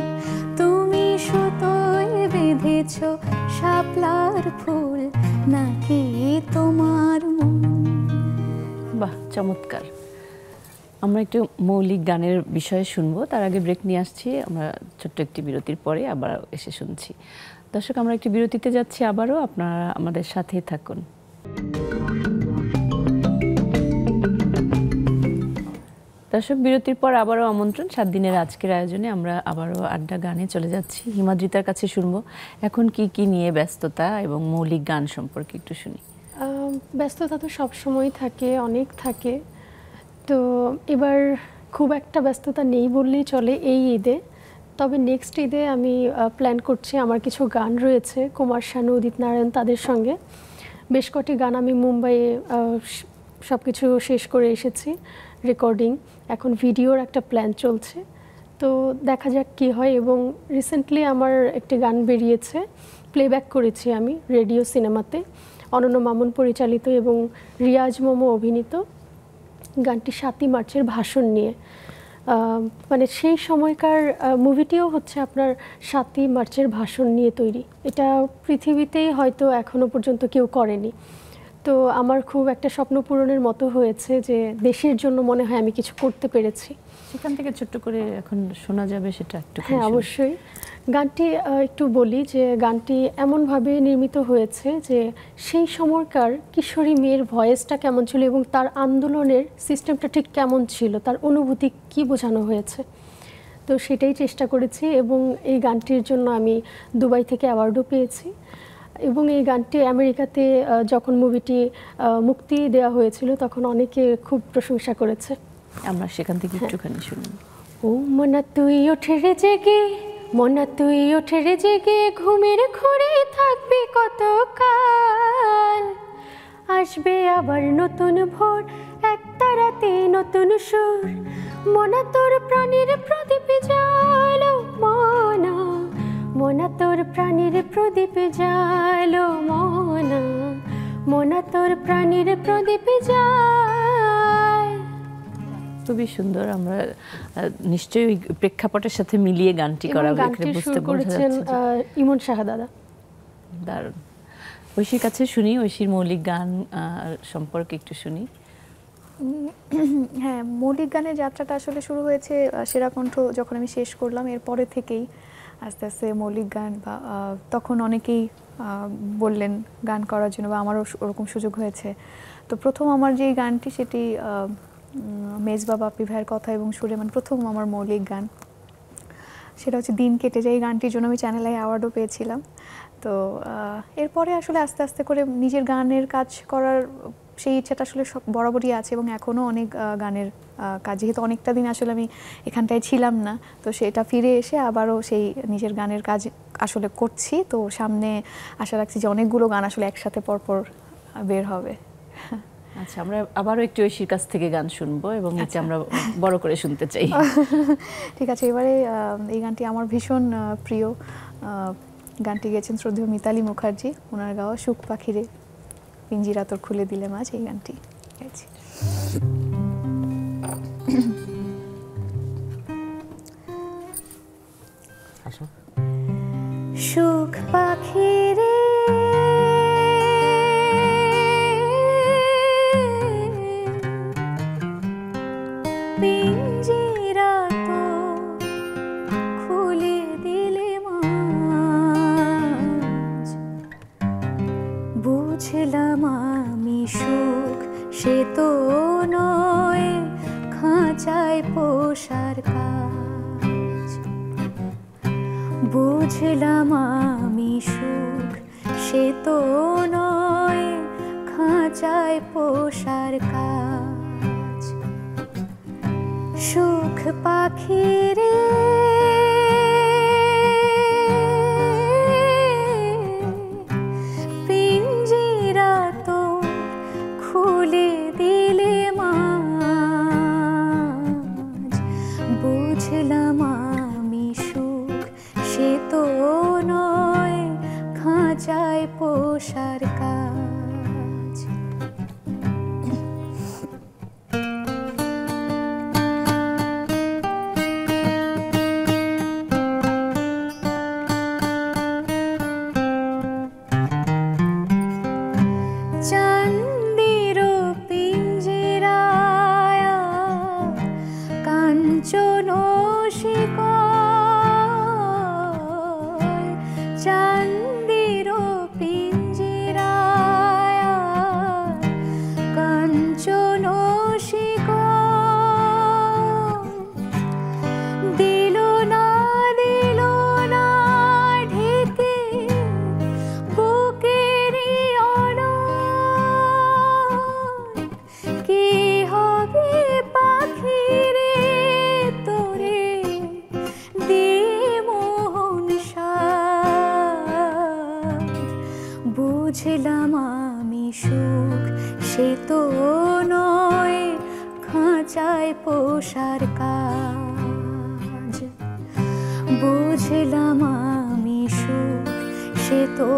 তুমি সুতোয় বেঁধেছো শাপলার ফুল নাকি তোমার মন। বাহ, চমৎকার। আমরা একটু মৌলিক গানের বিষয়ে শুনবো, তার আগে ব্রেক নিয়ে আসছি আমরা ছোট্ট একটি বিরতির পরে আবার এসে শুনছি। দর্শক, আমরা একটি বিরতিতে যাচ্ছি, আবারও আপনারা আমাদের সাথেই থাকুন। দর্শক, বিরতির পর আবারও আমন্ত্রণ 7 দিনের আজকের আয়োজনে আমরা আবারও আড্ডা গানে চলে যাচ্ছি। হিমাদ্রিতার কাছে শুনবো এখন কি কি নিয়ে ব্যস্ততা এবং মৌলিক গান সম্পর্কে একটু শুনি। ব্যস্ততা তো সব সময় থাকে, অনেক থাকে। তো এবার খুব একটা ব্যস্ততা নেই বললেই চলে এই ঈদে। তবে নেক্সট ঈদে আমি প্ল্যান করছি, আমার কিছু গান রয়েছে কুমার শানু, উদিত নারায়ণ তাদের সঙ্গে। বেশ কটি গান আমি মুম্বাইয়ে সব কিছু শেষ করে এসেছি, রেকর্ডিং। এখন ভিডিওর একটা প্ল্যান চলছে, তো দেখা যাক কী হয়। এবং রিসেন্টলি আমার একটি গান বেরিয়েছে, প্লেব্যাক করেছি আমি রেডিও সিনেমাতে, অনন্য মামুন পরিচালিত এবং রিয়াজ মোমো অভিনীত। গানটি 7ই মার্চের ভাষণ নিয়ে, মানে সেই সময়কার মুভিটিও হচ্ছে আপনার 7ই মার্চের ভাষণ নিয়ে তৈরি। এটা পৃথিবীতেই হয়তো এখনো পর্যন্ত কেউ করেনি। তো আমার খুব একটা স্বপ্ন পূরণের মতো হয়েছে যে দেশের জন্য মনে হয় আমি কিছু করতে পেরেছি। সেখান থেকে ছোট্ট করে এখন শোনা যাবে সেটা একটু। হ্যাঁ, অবশ্যই। গানটি একটু বলি যে গানটি এমনভাবে নির্মিত হয়েছে যে সেই সময়কার কিশোরী মেয়ের ভয়েসটা কেমন ছিল এবং তার আন্দোলনের সিস্টেমটা ঠিক কেমন ছিল, তার অনুভূতি কি বোঝানো হয়েছে। তো সেটাই চেষ্টা করেছি এবং এই গানটির জন্য আমি দুবাই থেকে অ্যাওয়ার্ডও পেয়েছি। এবং এই গানটি আমেরিকাতে যখন মুভিটি মুক্তি দেওয়া হয়েছিল তখন অনেকে খুব প্রশংসা করেছে। আমরা সেখান থেকে একটুখানি শুনি। ও মনা তুই ওঠে রে জেগে, মনা তুই ওঠে রে জেগে, ঘুমের ঘরে থাকবি কতকাল, আসবে আবার নতুন ভোর, এক তারাতে নতুন সুর, মনা তোর প্রাণের প্রদীপ জালো, মনা মনা তোর প্রাণের প্রদীপ জালো, মনা মনা তোর প্রাণের প্রদীপ জাল। খুবই সুন্দর। আমরা নিশ্চয়ই প্রেক্ষাপটের সাথে মিলিয়ে গানটি করা বুঝতে করেছেন ইমন শাহ দাদা। দারুণ। ঐশীর কাছে শুনি, ঐশীর মৌলিক গান সম্পর্কে একটু শুনি। হ্যাঁ, মৌলিক গানের যাত্রাটা আসলে শুরু হয়েছে সেরা কণ্ঠ যখন আমি শেষ করলাম, এরপরে থেকেই আস্তে আস্তে মৌলিক গান বা তখন অনেকেই বললেন গান করার জন্য বা আমারও ওরকম সুযোগ হয়েছে। তো প্রথম আমার যে গানটি সেটি মেজবা বাপি ভাইয়ের কথা এবং সুরে, মানে প্রথম আমার মৌলিক গান সেটা হচ্ছে দিন কেটে যায়। এই গানটির জন্য আমি চ্যানেল আই অ্যাওয়ার্ডও পেয়েছিলাম। তো এরপরে আসলে আস্তে আস্তে করে নিজের গানের কাজ করার সেই ইচ্ছাটা আসলে সব বরাবরই আছে এবং এখনও অনেক গানের কাজ, যেহেতু অনেকটা দিন আসলে আমি এখানটায় ছিলাম না, তো সেটা ফিরে এসে আবারও সেই নিজের গানের কাজ আসলে করছি। তো সামনে আশা রাখছি যে অনেকগুলো গান আসলে একসাথে পরপর বের হবে। আচ্ছা, আমরা আবারও একটু ঐশীর কাছ থেকে গান শুনবো এবং এটা আমরা বড় করে শুনতে চাই। ঠিক আছে, এবারে এই গানটি আমার ভীষণ প্রিয়। গানটি গেয়েছেন শ্রদ্ধেয় মিতালি মুখার্জি, ওনার গাওয়া সুখ পাখিরে পিঞ্জিরা তোর খুলে দিলে মাঝ, এই গানটি গেয়েছি। সুখ পাখিরে পিঞ্জিরা তো খুলে দিলে মাঝ, বুঝলাম আমি সুখ সে তো নয় খাঁচায় পোষার কাজ, বুঝলাম আমি সুখ সে তো নয় খাঁচায় পোষার কাজ, সুখ পাখিরে পিঞ্জিরা তো খুলে দিলে মাঝ, বুঝলাম আমি সুখ সে তো নয় খাঁচায় পোষার কাজ। খাঁচায় পোষার কাজ। বুঝলাম আমি সুখ সে তো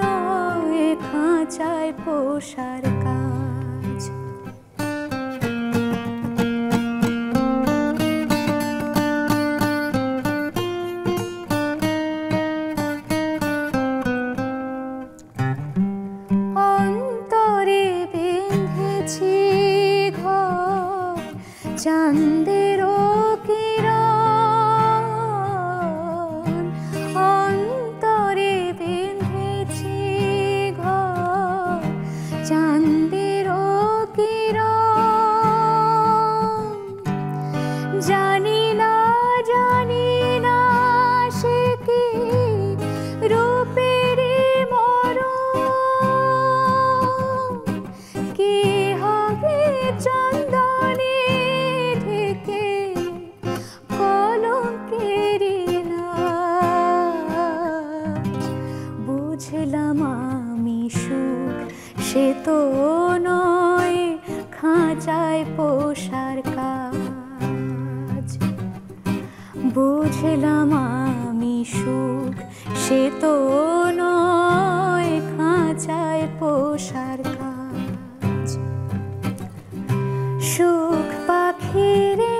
নয় খাঁচায় পোষার কাজ। অন্তরে বেঁধেছি ঘর চাঁদের কিরণ, অন্তরে বেঁধেছি ঘর চাঁদের কিরণ। জানি না সে কি রূপেরই মরণ, কি হবে চন্দনে ঢেকে কলঙ্কেরই লাজ। বুঝলাম আমি সুখ সে তো নয় খাঁচায় পোষার কাজ। বুঝলাম আমি সুখ সে তো নয় খাঁচায় পোষার কাজ। সুখ পাখিরে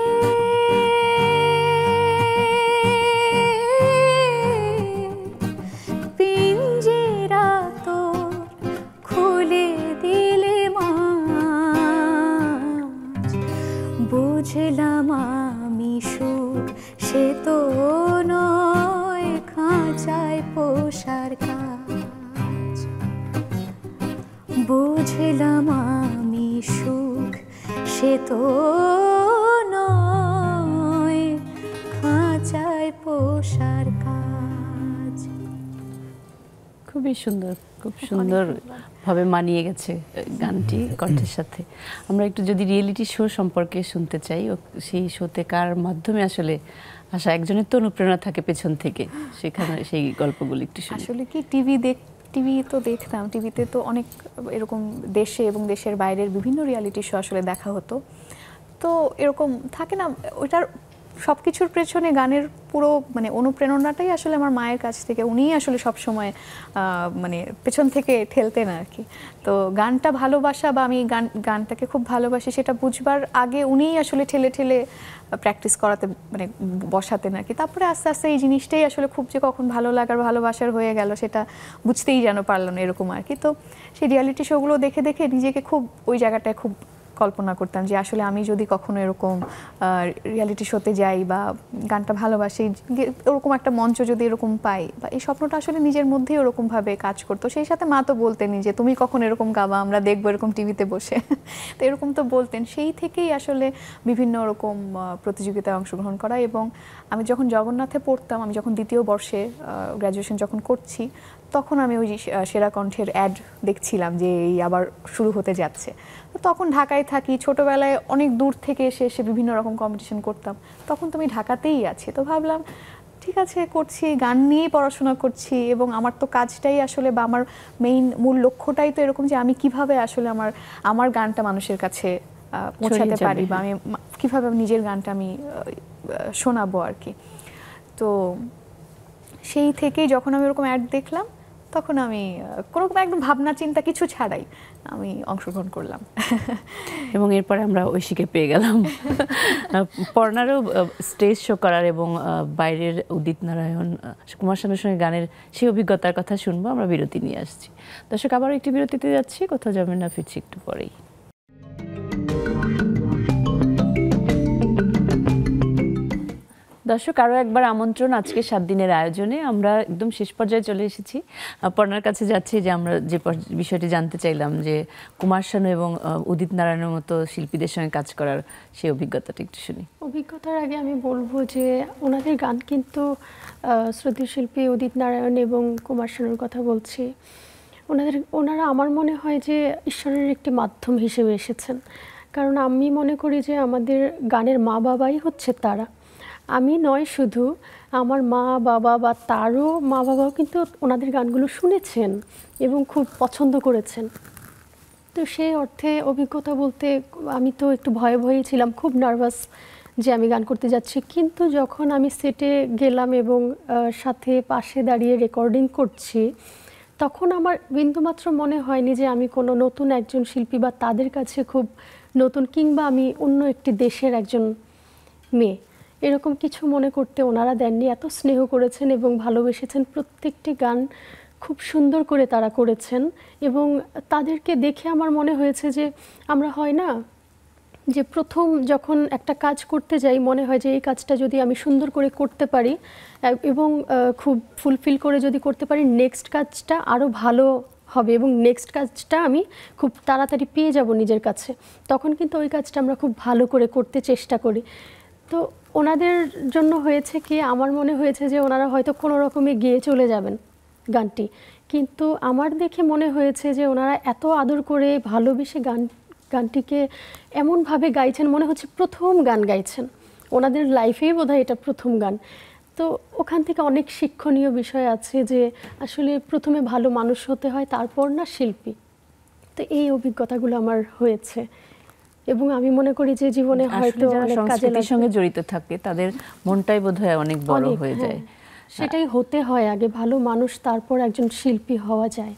পিঞ্জিরা তোর খুলে দিলে মাঝ। বুঝলাম আমি সুখ সে তো নয় খাঁচায় পোষার কাজ। বুঝলাম আমি সুখ সে তো নয় খাঁচায় পোষার কাজ। খুবই সুন্দর, খুব সুন্দর ভাবে মানিয়ে গেছে গানটি কণ্ঠের সাথে। আমরা একটু যদি রিয়েলিটি শো সম্পর্কে শুনতে চাই, সেই শোতে কার মাধ্যমে আসলে আসা, একজনের তো অনুপ্রেরণা থাকে পেছন থেকে, সেখানে সেই গল্পগুলো একটু শুনি। আসলে কি টিভি তো দেখতাম, টিভিতে তো অনেক এরকম দেশে এবং দেশের বাইরের বিভিন্ন রিয়ালিটি শো আসলে দেখা হতো। তো এরকম থাকে না, ওইটার সব কিছুর পেছনে গানের পুরো মানে অনুপ্রেরণাটাই আসলে আমার মায়ের কাছ থেকে, উনিই আসলে সবসময় মানে পেছন থেকে ঠেলতেন আর কি। তো গানটা ভালোবাসা বা আমি গানটাকে খুব ভালোবাসি সেটা বুঝবার আগে উনিই আসলে ঠেলে ঠেলে প্র্যাকটিস করাতে মানে বসাতেন আর কি। তারপরে আস্তে আস্তে এই জিনিসটাই আসলে খুব যে কখন ভালো লাগার ভালোবাসার হয়ে গেল সেটা বুঝতেই যেন পারলাম না, এরকম আর কি। তো সেই রিয়ালিটি শোগুলো দেখে দেখে নিজেকে খুব ওই জায়গাটায় খুব কল্পনা করতাম যে আসলে আমি যদি কখনো এরকম রিয়ালিটি শোতে যাই বা গানটা ভালোবাসি, ওরকম একটা মঞ্চ যদি এরকম পাই, বা এই স্বপ্নটা আসলে নিজের মধ্যেই ওরকমভাবে কাজ করতো। সেই সাথে মা তো বলতেন যে তুমি কখন এরকম গাবা, আমরা দেখবো এরকম টিভিতে বসে। তো এরকম তো বলতেন। সেই থেকেই আসলে বিভিন্ন রকম প্রতিযোগিতায় অংশগ্রহণ করা। এবং আমি যখন জগন্নাথে পড়তাম, আমি যখন দ্বিতীয় বর্ষে গ্র্যাজুয়েশন যখন করছি, তখন আমি ওই সেরা কণ্ঠের অ্যাড দেখছিলাম যে এই আবার শুরু হতে যাচ্ছে। তো তখন ঢাকায় থাকি, ছোটোবেলায় অনেক দূর থেকে এসে বিভিন্ন রকম কম্পিটিশন করতাম। তখন তো আমি ঢাকাতেই আছি, তো ভাবলাম ঠিক আছে করছি, গান নিয়েই পড়াশোনা করছি, এবং আমার তো কাজটাই আসলে বা আমার মূল লক্ষ্যটাই তো এরকম যে আমি কিভাবে আসলে আমার গানটা মানুষের কাছে পৌঁছাতে পারি, বা আমি কীভাবে নিজের গানটা আমি শোনাবো আর কি। তো সেই থেকেই যখন আমি ওরকম অ্যাড দেখলাম, তখন আমি কোনো একদম ভাবনা চিন্তা কিছু ছাড়াই আমি অংশগ্রহণ করলাম। এবং এরপরে আমরা ঐশীকে পেয়ে গেলাম। পর্ণারও স্টেজ শো করার এবং বাইরের উদিত নারায়ণ, কুমার শানুর সঙ্গে গানের সেই অভিজ্ঞতার কথা শুনবো। আমরা বিরতি নিয়ে আসছি। দর্শক, আবারও একটি বিরতিতে যাচ্ছি, কোথাও যাবেন না, ফিরছি একটু পরেই। দর্শক, আরও একবার আমন্ত্রণ আজকে 7 দিনের আয়োজনে। আমরা একদম শেষ পর্যায়ে চলে এসেছি। পর্ণার কাছে যাচ্ছি যে আমরা যে বিষয়টি জানতে চাইলাম যে কুমার শানু এবং উদিত নারায়ণের মতো শিল্পীদের সঙ্গে কাজ করার সেই অভিজ্ঞতাটা একটু শুনি। অভিজ্ঞতার আগে আমি বলবো যে ওনাদের গান কিন্তু শ্রদ্ধেয় শিল্পী উদিত নারায়ণ এবং কুমার শানুর কথা বলছি, ওনারা আমার মনে হয় যে ঈশ্বরের একটি মাধ্যম হিসেবে এসেছেন। কারণ আমি মনে করি যে আমাদের গানের মা বাবাই হচ্ছে তারা। আমি নয় শুধু, আমার মা বাবা বা তারও মা বাবাও কিন্তু ওনাদের গানগুলো শুনেছেন এবং খুব পছন্দ করেছেন। তো সেই অর্থে অভিজ্ঞতা বলতে আমি তো একটু ভয়ে ভয়েই ছিলাম, খুব নার্ভাস যে আমি গান করতে যাচ্ছি। কিন্তু যখন আমি সেটে গেলাম এবং সাথে পাশে দাঁড়িয়ে রেকর্ডিং করছি, তখন আমার বিন্দুমাত্র মনে হয়নি যে আমি কোনো নতুন একজন শিল্পী বা তাদের কাছে খুব নতুন, কিংবা আমি অন্য একটি দেশের একজন মেয়ে, এরকম কিছু মনে করতে ওনারা দেননি। এত স্নেহ করেছেন এবং ভালোবেসেছেন, প্রত্যেকটি গান খুব সুন্দর করে তারা করেছেন। এবং তাদেরকে দেখে আমার মনে হয়েছে যে আমরা হয় না যে প্রথম যখন একটা কাজ করতে যাই মনে হয় যে এই কাজটা যদি আমি সুন্দর করে করতে পারি এবং খুব ফুলফিল করে যদি করতে পারি, নেক্সট কাজটা আরও ভালো হবে এবং নেক্সট কাজটা আমি খুব তাড়াতাড়ি পেয়ে যাব নিজের কাছে। তখন কিন্তু ওই কাজটা আমরা খুব ভালো করে করতে চেষ্টা করি। তো ওনাদের জন্য হয়েছে কি, আমার মনে হয়েছে যে ওনারা হয়তো কোনো রকমে গেয়ে চলে যাবেন গানটি, কিন্তু আমার দেখে মনে হয়েছে যে ওনারা এত আদর করে ভালোবেসে গানটিকে এমনভাবে গাইছেন, মনে হচ্ছে প্রথম গান গাইছেন, ওনাদের লাইফেই বোধহয় এটা প্রথম গান। তো ওখান থেকে অনেক শিক্ষণীয় বিষয় আছে যে আসলে প্রথমে ভালো মানুষ হতে হয়, তারপর না শিল্পী। তো এই অভিজ্ঞতাগুলো আমার হয়েছে এবং আমি মনে করি যে জীবনে হয়তো অনেক কাজে সংস্কৃতির সঙ্গে জড়িত থাকে তাদের মনটাই বোধহয় অনেক বড় হয়ে যায়। সেটাই হতে হয় আগে, ভালো মানুষ, তারপর একজন শিল্পী হওয়া যায়।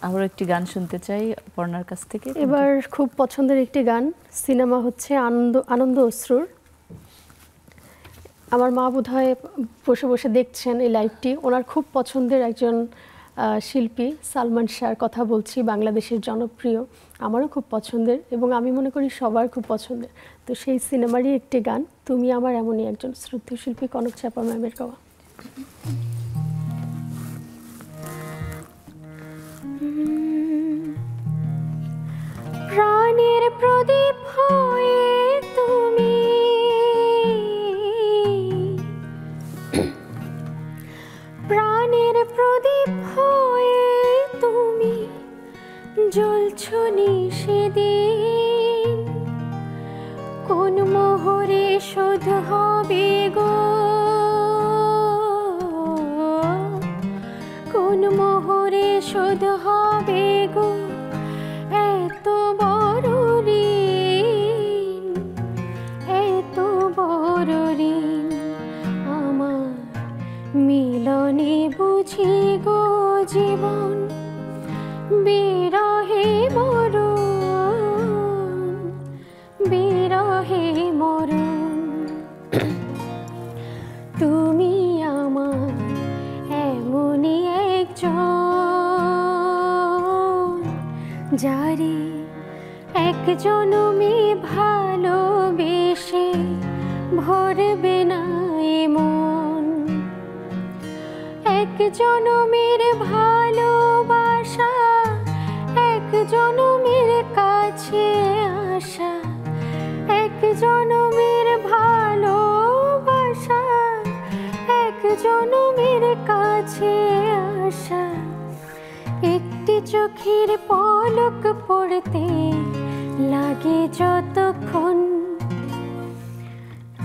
আবার একটি গান শুনতে চাই পর্ণার কাছ থেকে। এবার খুব পছন্দের একটি গান, সিনেমা হচ্ছে আনন্দ অশ্রুর। আমার মা বোধহয় বসে বসে দেখছেন এই লাইভটি। ওনার খুব পছন্দের একজন শিল্পী সালমান শাহর কথা বলছি, বাংলাদেশের জনপ্রিয়, আমারও খুব পছন্দের এবং আমি মনে করি সবার খুব পছন্দের। তো সেই সিনেমারই একটি গান, তুমি আমার এমনই একজন, শ্রদ্ধেয় শিল্পী কনক চাপা ম্যামের গাওয়া। প্রাণের প্রদীপ হয়ে তুমি, প্রাণের প্রদীপ হয়ে তুমি জ্বলছো নিশিদিন, কোন মোহরে শোধ হবে গো, কোন মোহরে শোধ হবে গো এত বড় ঋণ, এত বড় ঋণ আমার মিলনে বুঝি গো জীবন, বিরহে মরণ, বিরহে মরণ। তুমি আমার এমনই একজন, যারে এক জনমে ভালোবেসে ভরবে না মন, এক জনমের ভালোবাসা, এক জনমের কাছে আসা, এক জনমের ভালোবাসা, এক জনমের কাছে আসা। একটি চোখের পলক পড়তে লাগে যতক্ষণ,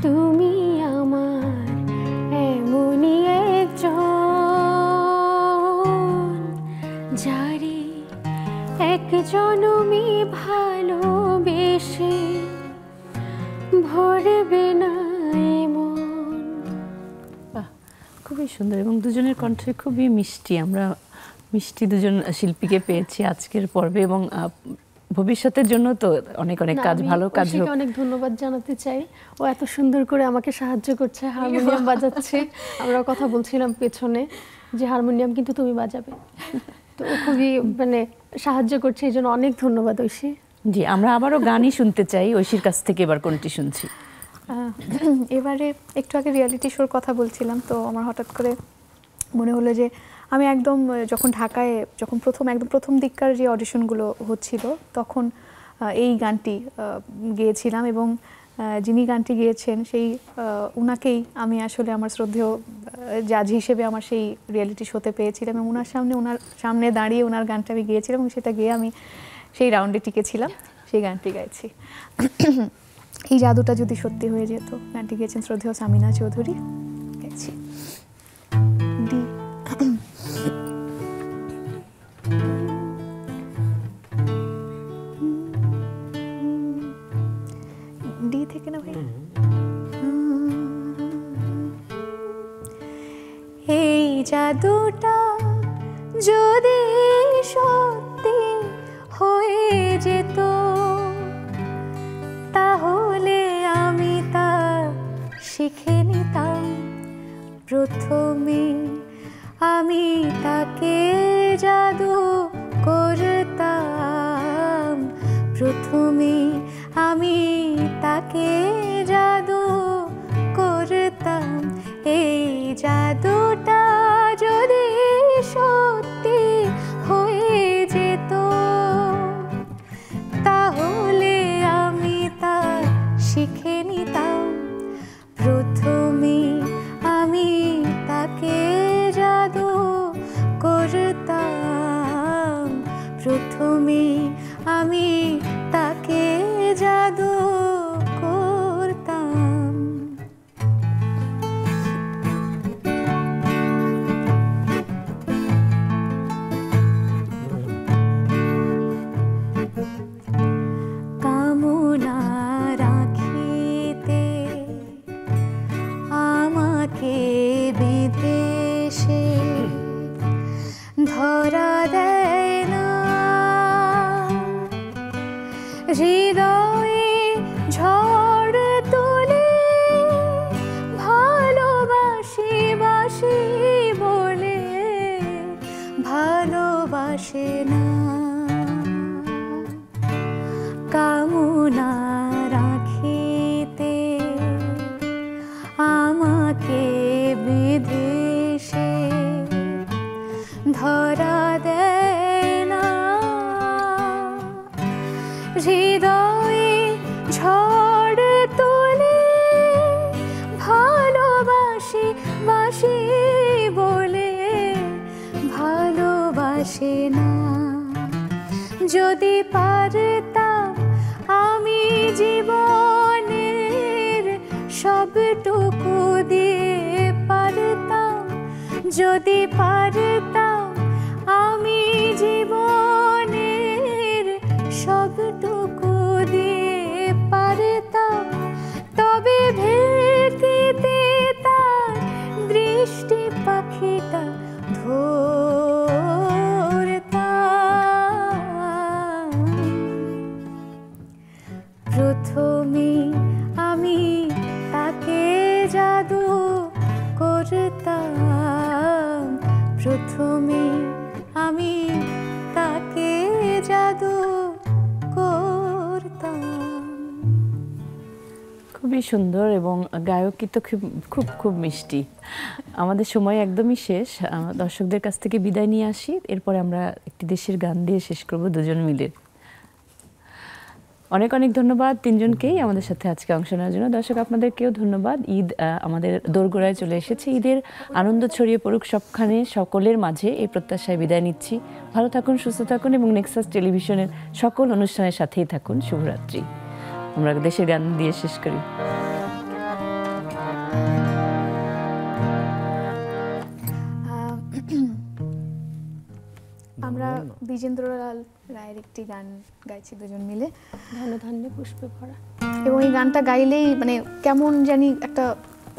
তুমি আমার এমনই একজন, যারে এক জনমে ভালোবেসে ভরবে না মন। বাহ, খুবই সুন্দর এবং দুজনের কণ্ঠে খুবই মিষ্টি। আমরা মিষ্টি দুজন শিল্পীকে পেয়েছি আজকের পর্বে এবং ভবিষ্যতের জন্য তো অনেক অনেক কাজ, ভালো কাজ হোক। অনেক ধন্যবাদ জানাতে চাই, ও এত সুন্দর করে আমাকে সাহায্য করছে, হারমোনিয়াম বাজাচ্ছে। আমরা কথা বলছিলাম পেছনে যে হারমোনিয়াম কিন্তু তুমি বাজাবে, তো ও খুবই মানে সাহায্য করছে, এই জন্য অনেক ধন্যবাদ ঐশী। জি, আমরা আবারও গানই শুনতে চাই ঐশীর কাছ থেকে। এবার কোনটি শুনছি? এবারে একটু আগে রিয়েলিটি শোর কথা বলছিলাম, তো আমার হঠাৎ করে মনে হলো যে আমি একদম যখন ঢাকায় যখন একদম প্রথম দিককার যে অডিশনগুলো হচ্ছিল তখন এই গানটি গেয়েছিলাম এবং যিনি গানটি গেয়েছেন সেই উনাকেই আমি আসলে আমার শ্রদ্ধেয় জাজ হিসেবে আমার সেই রিয়েলিটি শোতে পেয়েছিলাম এবং ওনার সামনে দাঁড়িয়ে ওনার গানটা আমি গিয়েছিলাম এবং সেটা গিয়ে আমি সেই রাউন্ডে টিকেছিলাম, সেই গানটি গাইছি। এই জাদুটা যদি সত্যি হয়ে যেত, গানটি গেয়েছেন শ্রদ্ধেয় সামিনা চৌধুরী। গাইছি ডি। ডি থেকে না ভাই? এই জাদুটা যদি সত্যি হয়ে যেত, তাহলে আমি তা শিখে নিতাম প্রথমে। আমি তাকে জাদু করতাম প্রথমে, আমি তাকে জাদু করতাম। এই জাদুটা যদি সত্যি হয়ে যেত, তাহলে আমি তা শিখে নিতাম প্রথমে। আমি তাকে জাদু করতাম প্রথমে, আমি তাকে জাদু করতাম। কামনা রাখিতে আমাকে বিদেশে ধরা দেয় না, হৃদয়ে ঝড় তুলে ভালোবাসি বাসি বলে ভালোবাসে না। কামনা রাখিতে আমাকে বিদেশে ধরা দেয় না, হৃদয়ে ঝড় তুলে ভালোবাসি বাসি বলে ভালোবাসে না। যদি পারতাম আমি জীবনের সবটুকু দিয়ে পারতাম, যদি পারতাম আমি জীবনের সবটুকু দিয়ে পারতাম, তবে ভেতিতে তার দৃষ্টি পাখিটা ধরতাম প্রথমে। আমি তাকে জাদু করতাম প্রথমে, আমি তাকে জাদু করতাম। খুবই সুন্দর এবং গায়কী তো খুব খুব খুব মিষ্টি। আমাদের সময় একদমই শেষ, দর্শকদের কাছ থেকে বিদায় নিয়ে আসি, এরপরে আমরা একটি দেশের গান দিয়ে শেষ করব দুজন মিলে। অনেক অনেক ধন্যবাদ তিনজনকেই আমাদের সাথে আজকে অংশ নেওয়ার জন্য। দর্শক আপনাদেরকেও ধন্যবাদ। ঈদ আমাদের দোরগোড়ায় চলে এসেছে, ঈদের আনন্দ ছড়িয়ে পড়ুক সবখানে, সকলের মাঝে এই প্রত্যাশায় বিদায় নিচ্ছি। ভালো থাকুন, সুস্থ থাকুন এবং নেক্সাস টেলিভিশনের সকল অনুষ্ঠানের সাথেই থাকুন। শুভরাত্রি। আমরা দেশের গান দিয়ে শেষ করি। আমরা দ্বিজেন্দ্রলাল রায়ের একটি গান গাইছি দুজন মিলে, ধনধান্যে পুষ্পে ভরা। এবং এই গানটা গাইলেই মানে কেমন জানি একটা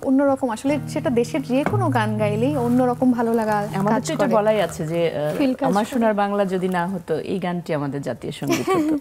অন্যরকম, আসলে সেটা দেশের যে কোনো গান গাইলেই অন্যরকম ভালো লাগা আমাদের কাজ তো এটা করে। বলাই আছে যে Feel কাজ আমার করে। সোনার বাংলা যদি না হতো, এই গানটি আমাদের জাতীয় সঙ্গীত হতো।